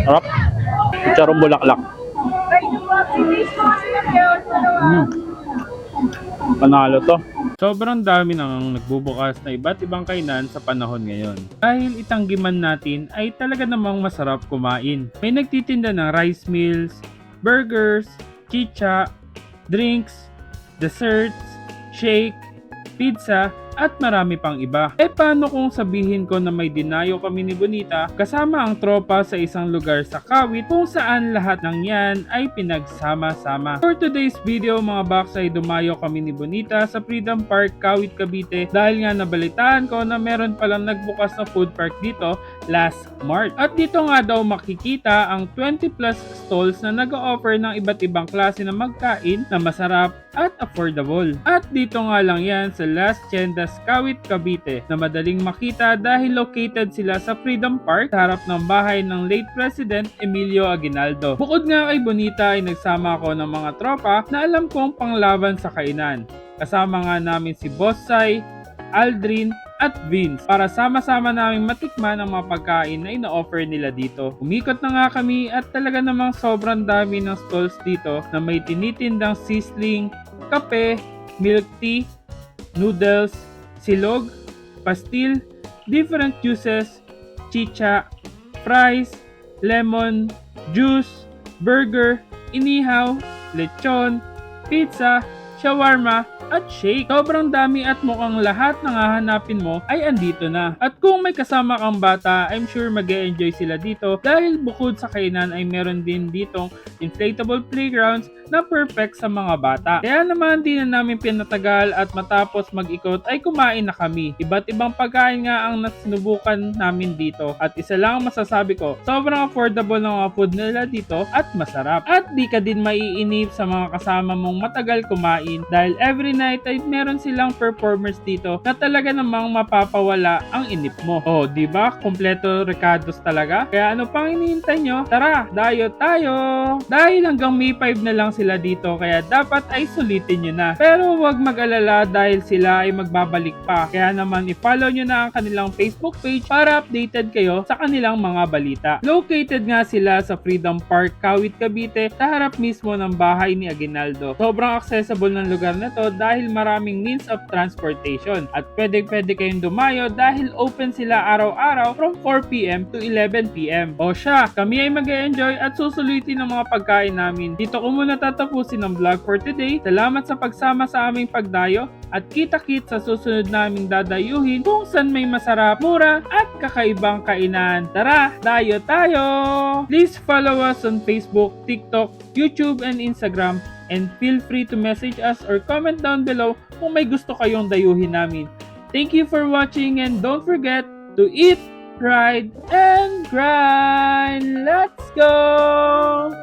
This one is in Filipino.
Harap. Chicharong bulaklak. Panalo to. Sobrang dami nang nagbubukas na iba't ibang kainan sa panahon ngayon. Dahil itanggiman natin ay talaga namang masarap kumain. May nagtitinda ng rice meals, burgers, chicha, drinks, desserts, shake, pizza, at marami pang iba. E paano kung sabihin ko na may dinayo kami ni Bonita kasama ang tropa sa isang lugar sa Kawit kung saan lahat ng yan ay pinagsama-sama. For today's video mga box ay dumayo kami ni Bonita sa Freedom Park, Kawit, Cavite dahil nga nabalitaan ko na meron palang nagbukas na food park dito last March. At dito nga daw makikita ang 20 plus stalls na nag-o-offer ng iba't ibang klase na magkain na masarap at affordable. At dito nga lang yan sa Las Tiendas, Kawit, Cavite na madaling makita dahil located sila sa Freedom Park sa harap ng bahay ng late President Emilio Aguinaldo. Bukod nga kay Bonita ay nagsama ako ng mga tropa na alam kong panglaban sa kainan. Kasama nga namin si Bossay, Aldrin, at Vince para sama-sama naming matikman ang mga pagkain na ino-offer nila dito. Umikot na nga kami at talaga namang sobrang dami ng stalls dito na may tinitindang sizzling, kape, milk tea, noodles, silog, pastil, different juices, chicha, fries, lemon, juice, burger, inihaw, lechon, pizza, shawarma, at shake. Sobrang dami at mukhang lahat ng hahanapin mo ay andito na. At kung may kasama kang bata, I'm sure mag-e-enjoy sila dito dahil bukod sa kainan ay meron din ditong inflatable playgrounds na perfect sa mga bata. Kaya naman di na namin pinatagal at matapos mag-ikot ay kumain na kami. Iba't ibang pagkain nga ang nasinubukan namin dito at isa lang ang masasabi ko, sobrang affordable ng mga food nila dito at masarap. At di ka din maiinip sa mga kasama mong matagal kumain dahil every night ay meron silang performers dito na talaga namang mapapawala ang inip mo. Oh, di ba? Kompleto recados talaga. Kaya ano pang hinihintay nyo? Tara, dayo tayo! Dahil hanggang May 5 na lang sila dito kaya dapat ay sulitin nyo na. Pero huwag mag-alala dahil sila ay magbabalik pa. Kaya naman i-follow nyo na ang kanilang Facebook page para updated kayo sa kanilang mga balita. Located nga sila sa Freedom Park, Kawit, Cavite sa harap mismo ng bahay ni Aguinaldo. Sobrang accessible ng lugar na to dahil maraming means of transportation at pwede kayong dumayo dahil open sila araw-araw from 4 PM to 11 PM. O siya, kami ay mag-e-enjoy at susulitin ng mga pagkain namin. Dito ko muna tatapusin ang vlog for today. Salamat sa pagsama sa aming pagdayo at kita-kit sa susunod naming dadayuhin kung saan may masarap, mura at kakaibang kainan. Tara, dayo tayo! Please follow us on Facebook, TikTok, YouTube, and Instagram. And feel free to message us or comment down below kung may gusto kayong dayuhin namin. Thank you for watching and don't forget to eat, ride, and grind! Let's go!